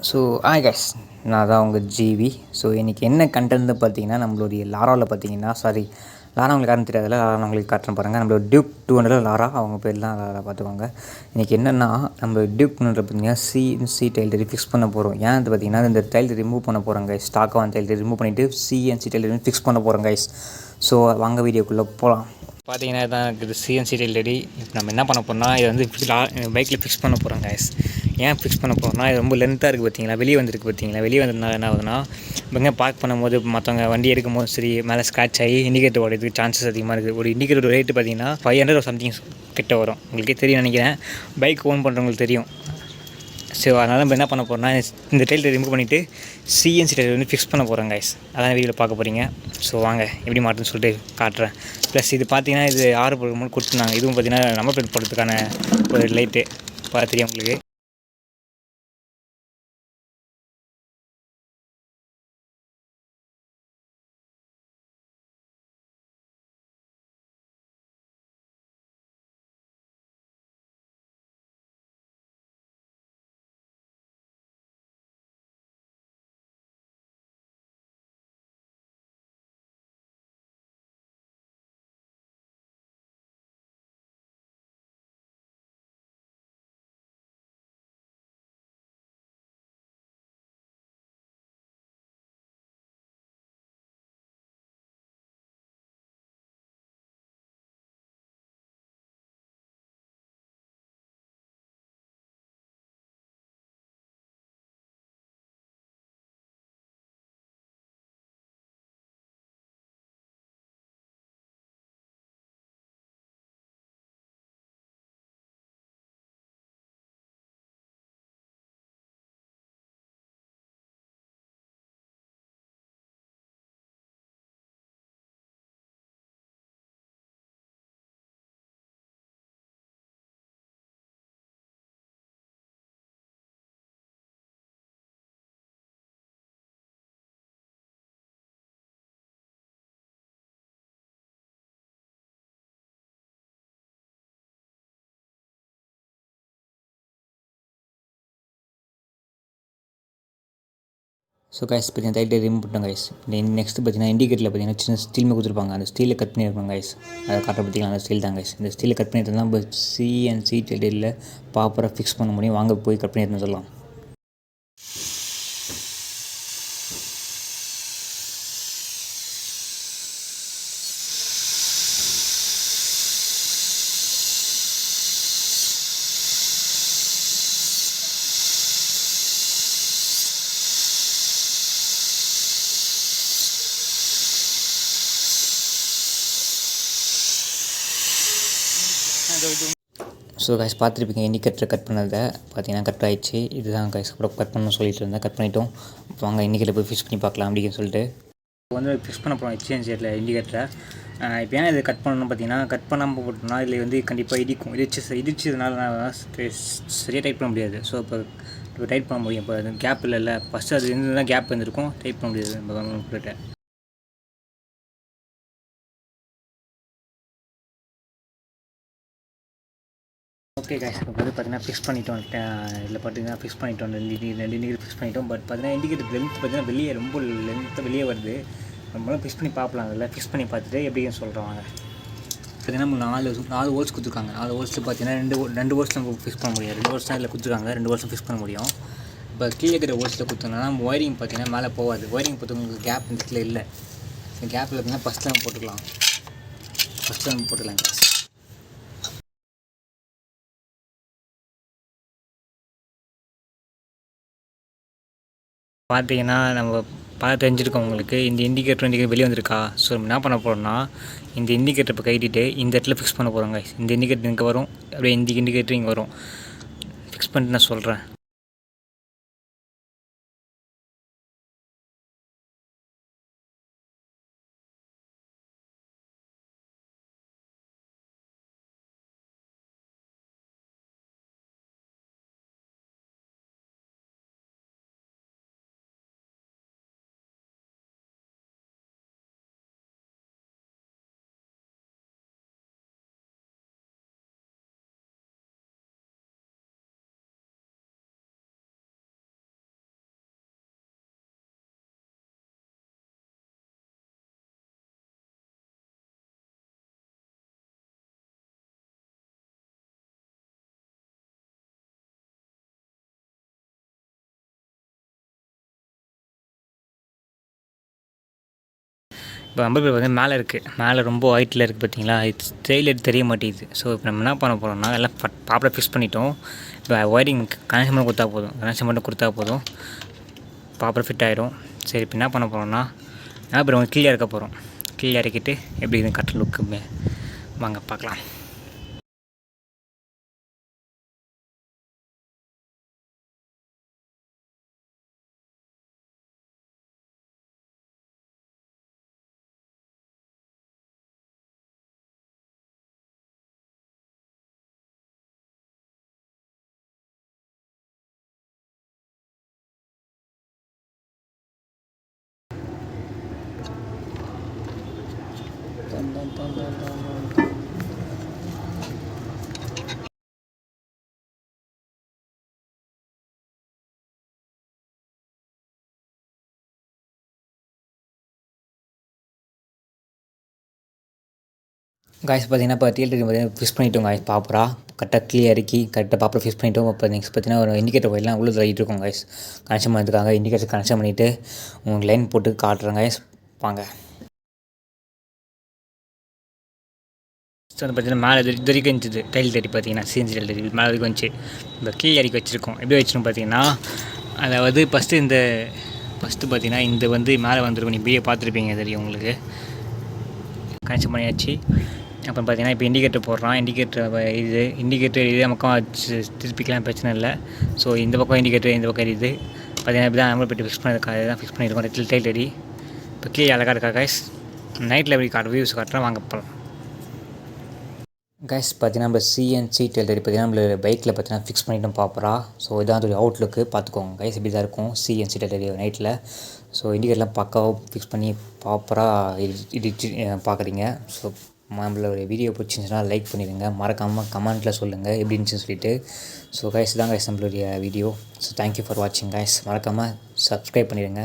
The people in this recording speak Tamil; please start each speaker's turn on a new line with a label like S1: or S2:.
S1: ஸோ ஹாய் கைஸ், நான் தான் உங்கள் ஜிவி. ஸோ இன்றைக்கி என்ன கண்டென்ட்னு பார்த்தீங்கன்னா, நம்மளுடைய லாராவில் பார்த்தீங்கன்னா லாரா உங்களுக்கு யாரும் தெரியாதுல்ல, லாரா உங்களுக்கு காட்டுறேன் பாருங்கள். நம்மளோட டியூக் 200 லாரா, அவங்க பேர் தான் லாரா, பார்த்துக்கோங்க. இன்றைக்கி என்னென்னா, நம்ம டியூக் 200 பார்த்தீங்கன்னா சிஎன்சி டைலரி ஃபிக்ஸ் பண்ண போகிறோம். ஏன் அது பார்த்தீங்கன்னா, இந்த டைல் ரிமூவ் பண்ண போகிறோம் கைஸ். ஸ்டாக்காக டைல் ரிமூவ் பண்ணிவிட்டு சிஎன்சி டைலரி ஃபிக்ஸ் பண்ண போகிறோம் கைஸ். ஸோ வாங்க வீடியோக்குள்ளே போகலாம். பார்த்தீங்கன்னா இதான் இருக்குது சிஎன்சி டைலரி. இப்போ நம்ம என்ன பண்ண போகிறோம்னா, இதை வந்து பைக்கில் ஃபிக்ஸ் பண்ண போகிறோம் கைஸ். ஏன் ஃபிக்ஸ் பண்ண போகிறோம்னா, இது ரொம்ப லென்த்தாக இருக்குது பார்த்தீங்களா, வெளியே வந்துருக்கு பார்த்தீங்களா. வெளியே வந்ததுனால என்ன ஆகுதுன்னா, இங்கே பார்க் பண்ணும்போது மற்றவங்க வண்டி எடுக்கும் போது சரி மேலே ஸ்க்ராட்ச் ஆகி இண்டிகேட்டர் உடையதுக்கு சான்சஸ் அதிகமாக இருக்குது. ஒரு இண்டிகேட்டர் ரேட்டு பார்த்தீங்கன்னா 500 சம்திங் கிட்ட வரும். உங்களுக்கே தெரியும் நினைக்கிறேன், பைக் ஓன் பண்ணுறவங்களுக்கு தெரியும். ஸோ அதனால் நம்ம என்ன பண்ண போகிறோம்னா, இந்த டைலரை ரிமூவ் பண்ணிவிட்டு சிஎன்சி டைலர் வந்து ஃபிக்ஸ் பண்ண போகிறோம் கைஸ். அதான் வீடியோவில் பார்க்க போகிறீங்க. ஸோ வாங்க எப்படி மாட்டுன்னு சொல்லிட்டு காட்டுறேன். ப்ளஸ் இது பார்த்தீங்கன்னா, இது ஆர்டர் போடும்போது கொடுத்துருந்தாங்க. இதுவும் பார்த்தீங்கன்னா நம்பர் பிளேட் போடுறதுக்கான ஒரு லைட்டு பார்த்து தெரியும் உங்களுக்கு. ஸோ கைஸ் பார்த்தீங்கன்னா டைட்டை ரிமூவ் பண்ணிட்டோம் கைஸ். நெக்ஸ்ட்டு பார்த்தீங்கன்னா இண்டிகேட்டரில் பார்த்தீங்கன்னா சின்ன ஸ்டீல் கொடுத்துருப்பாங்க. அந்த ஸ்டீலை கட் பண்ணியிருப்பாங்க கைஸ். அதை காட்ட பார்த்தீங்கன்னா அந்த ஸ்டீல் தான் கைஸ். இந்த ஸ்டீலை கட் பண்ணிட்டு தான் நம்ம சிஎன்சி டைட்டரில் ப்ராப்பராக ஃபிக்ஸ் பண்ண முடியும். வாங்க போய் கட் பண்ணிட்டு சொல்லலாம். ஸோ கைஸ் பார்த்துருப்பீங்க, இண்டிகேட்டர் கட் பண்ணதை பார்த்தீங்கன்னா கட் ஆகிடுச்சு. இதுதான் கைஸ் கூட கட் பண்ணணும்னு சொல்லிட்டு இருந்தேன். கட் பண்ணிட்டோம். வாங்க இண்டிகேட்டர் போய் ஃபிக்ஸ் பண்ணி பார்க்கலாம் அப்படின்னு சொல்லிட்டு வந்து ஃபிக்ஸ் பண்ண போகிறோம் எக்ஸ்சேஞ்சில் இண்டிகேட்டரை. இப்போ ஏன் இது கட் பண்ணணும்னு பார்த்தீங்கன்னா, கட் பண்ணாமல் போட்டோம்னா இதில் வந்து கண்டிப்பாக இடிச்சதுனால சரியாக டைட் பண்ண முடியாது. ஸோ இப்போ டைட் பண்ண முடியும். இப்போ அது கேப் இல்லைல்ல, ஃபஸ்ட்டு அது இருந்து தான் கேப் வந்துருக்கும், டைட் பண்ண முடியாது நம்ம கிட்ட. ஓகே கைஸ், இப்போ வந்து பார்த்தீங்கன்னா ஃபிக்ஸ் பண்ணிட்டோம். இதில் பார்த்தீங்கன்னா ஃபிக்ஸ் பண்ணிட்டோம், ரெண்டு இண்டிகேட்டர் ஃபிக்ஸ் பண்ணிட்டோம். பட் பார்த்தீங்கன்னா இண்டிகேட்டர் லென்த் பார்த்தீங்கன்னா வெளியே ரொம்ப லென்த்து வெளியே வருது. நம்மளும் ஃபிக்ஸ் பண்ணி பார்க்கலாம். அதில் ஃபிக்ஸ் பண்ணி பார்த்துட்டு எப்படின்னு சொல்கிறாங்க. பார்த்தீங்கன்னா நம்ம நாலு ஹோல்ஸ் கொடுத்துருக்காங்க. 4 ஹோல்ஸில் பார்த்தீங்கன்னா ரெண்டு ஹோல்ஸ் நம்ம ஃபிக்ஸ் பண்ண முடியும். 2 ஹோல்ஸ் தான் இதில் கொடுத்துருக்காங்க. 2 ஹோல்ஸும் ஃபிக்ஸ் பண்ண முடியும். இப்போ கீழே இருக்கிற ஹோல்ஸில் கொடுத்தோம்னா நம்ம ஒயரிங் பார்த்தீங்கன்னா மேலே போகாது. ஒயரிங் பார்த்தவங்களுக்கு கேப் இந்த இடத்துல இல்லை. இந்த கேப்பில் பார்த்தீங்கன்னா ஃபஸ்ட்டில் நம்ம போட்டுக்கலாம். கைஸ். பார்த்தீங்கன்னா நம்ம பார்த்து தெரிஞ்சிருக்கோம் உங்களுக்கு. இந்த இண்டிகேட்டர் வெளியே வந்திருக்கா. ஸோ என்ன பண்ண போகிறோம்னா, இந்த இண்டிகேட்டர் இப்போ கைட்டிட்டு இந்த இடத்துல ஃபிக்ஸ் பண்ண போகிறோங்க. இந்த இண்டிகேட்டர் இங்கே வரும், அப்படியே இந்த இண்டிகேட்டர் இங்கே வரும். ஃபிக்ஸ் பண்ணிட்டு நான் சொல்கிறேன். இப்போ நம்பர் பிளேட் வந்து மேலே இருக்குது, மேலே ரொம்ப ஹைட்டில் இருக்குது பார்த்தீங்களா, இது டெய்லர் தெரிய மாட்டேங்குது. ஸோ இப்போ நம்ம என்ன பண்ண போகிறோம்னா எல்லாம் ப்ராப்பராக ஃபிக்ஸ் பண்ணிட்டோம். இப்போ ஒயரிங் கனெக்ஷன் மட்டும் கொடுத்தா போதும், ப்ராப்பராக ஃபிட் ஆகிடும். சரி இப்போ என்ன பண்ண போகிறோம்னா அப்புறம் கீழே இறக்க போகிறோம். கீழே இறக்கிட்டு எப்படி இது கட்ட லுக்கு வாங்க பார்க்கலாம். காய்ஸ் பார்த்தீங்கன்னா இப்போ டிஎல்டி பார்த்தீங்கன்னா ஃபிக்ஸ் பண்ணிட்டோம் காய்ஸ் ப்ராப்பராக. கரெக்டாக கீழே இறக்கி கரெக்டாக ப்ராப்பராக ஃபிக்ஸ் பண்ணிட்டோம். இப்போ நெக்ஸ்ட் பார்த்தீங்கன்னா ஒரு இண்டிகேட்டர் ஒயர்லாம் உள்ள தள்ளிட்டு இருக்கோம் காய்ஸ். கனெக்ஷன் பண்ணுறதுக்காக இண்டிகேட்டர் கனெக்ஷன் பண்ணிவிட்டு உங்களுக்கு லைன் போட்டு காட்டுறேன் காய்ஸ். வாங்க. வந்து பார்த்தீங்கன்னா மேலே இது வரைக்கும் இருந்துச்சு டைல் தட்டி பார்த்தீங்கன்னா சிஎன்சி டைல் தட்டி மேலே வரைக்கும் வந்துச்சு. இப்போ கீழே இறக்கி வச்சுருக்கோம். எப்படி வச்சுருக்கோம் பார்த்தீங்கன்னா அதாவது ஃபஸ்ட்டு பார்த்தீங்கன்னா இந்த வந்து மேலே வந்துருக்கும். நீ இப்படியே பார்த்துருப்பீங்க தெரியும் உங்களுக்கு. கனெக்ஷன் பண்ணியாச்சு. அப்புறம் பார்த்தீங்கன்னா இப்போ இண்டிகேட்டர் போடுறான். இண்டிகேட்டர் இதே பக்கம் வச்சு திருப்பிக்கலாம், பிரச்சனை இல்லை. ஸோ இந்த பக்கம் இண்டிகேட்டர், இந்த பக்கம் இது பார்த்தீங்கன்னா இப்படி தான் நம்பர் பெட்டி ஃபிக்ஸ் பண்ணியிருக்காங்க. தான் ஃபிக்ஸ் பண்ணியிருக்கோம் டைல் தடி. இப்போ கீழே அழகாக இருக்கா கைஸ். நைட்டில் எப்படி வியூஸ் காட்டுறேன் வாங்க போகலாம். கைஸ் பார்த்தீங்கன்னா நம்ம சிஎன்சி டைல் தடி பார்த்தீங்கன்னா நம்ம பைக்கில் பார்த்தீங்கன்னா ஃபிக்ஸ் பண்ணிட்டோம் ப்ராப்பராக. ஸோ இதான் அதோடைய அவுட்லுக்கு பார்த்துக்கோங்க கைஸ். இப்படி தான் இருக்கும் சிஎன்சி டைல் தடி நைட்டில். ஸோ இண்டிகேட்டர்லாம் பக்காவாக ஃபிக்ஸ் பண்ணி ப்ராப்பராக இடிச்சு பார்க்குறீங்க. ஸோ நம்மளோட வீடியோ பிடிச்சிருந்துச்சுன்னா லைக் பண்ணிடுங்க, மறக்காமல் கமெண்ட்டில் சொல்லுங்கள் எப்படி இருந்துச்சுன்னு சொல்லிட்டு. ஸோ கைஸ் தான் கைஸ் நம்மளுடைய வீடியோ. ஸோ தேங்க்யூ ஃபார் வாட்சிங் கைஸ். மறக்காமல் சப்ஸ்கிரைப் பண்ணிடுங்க.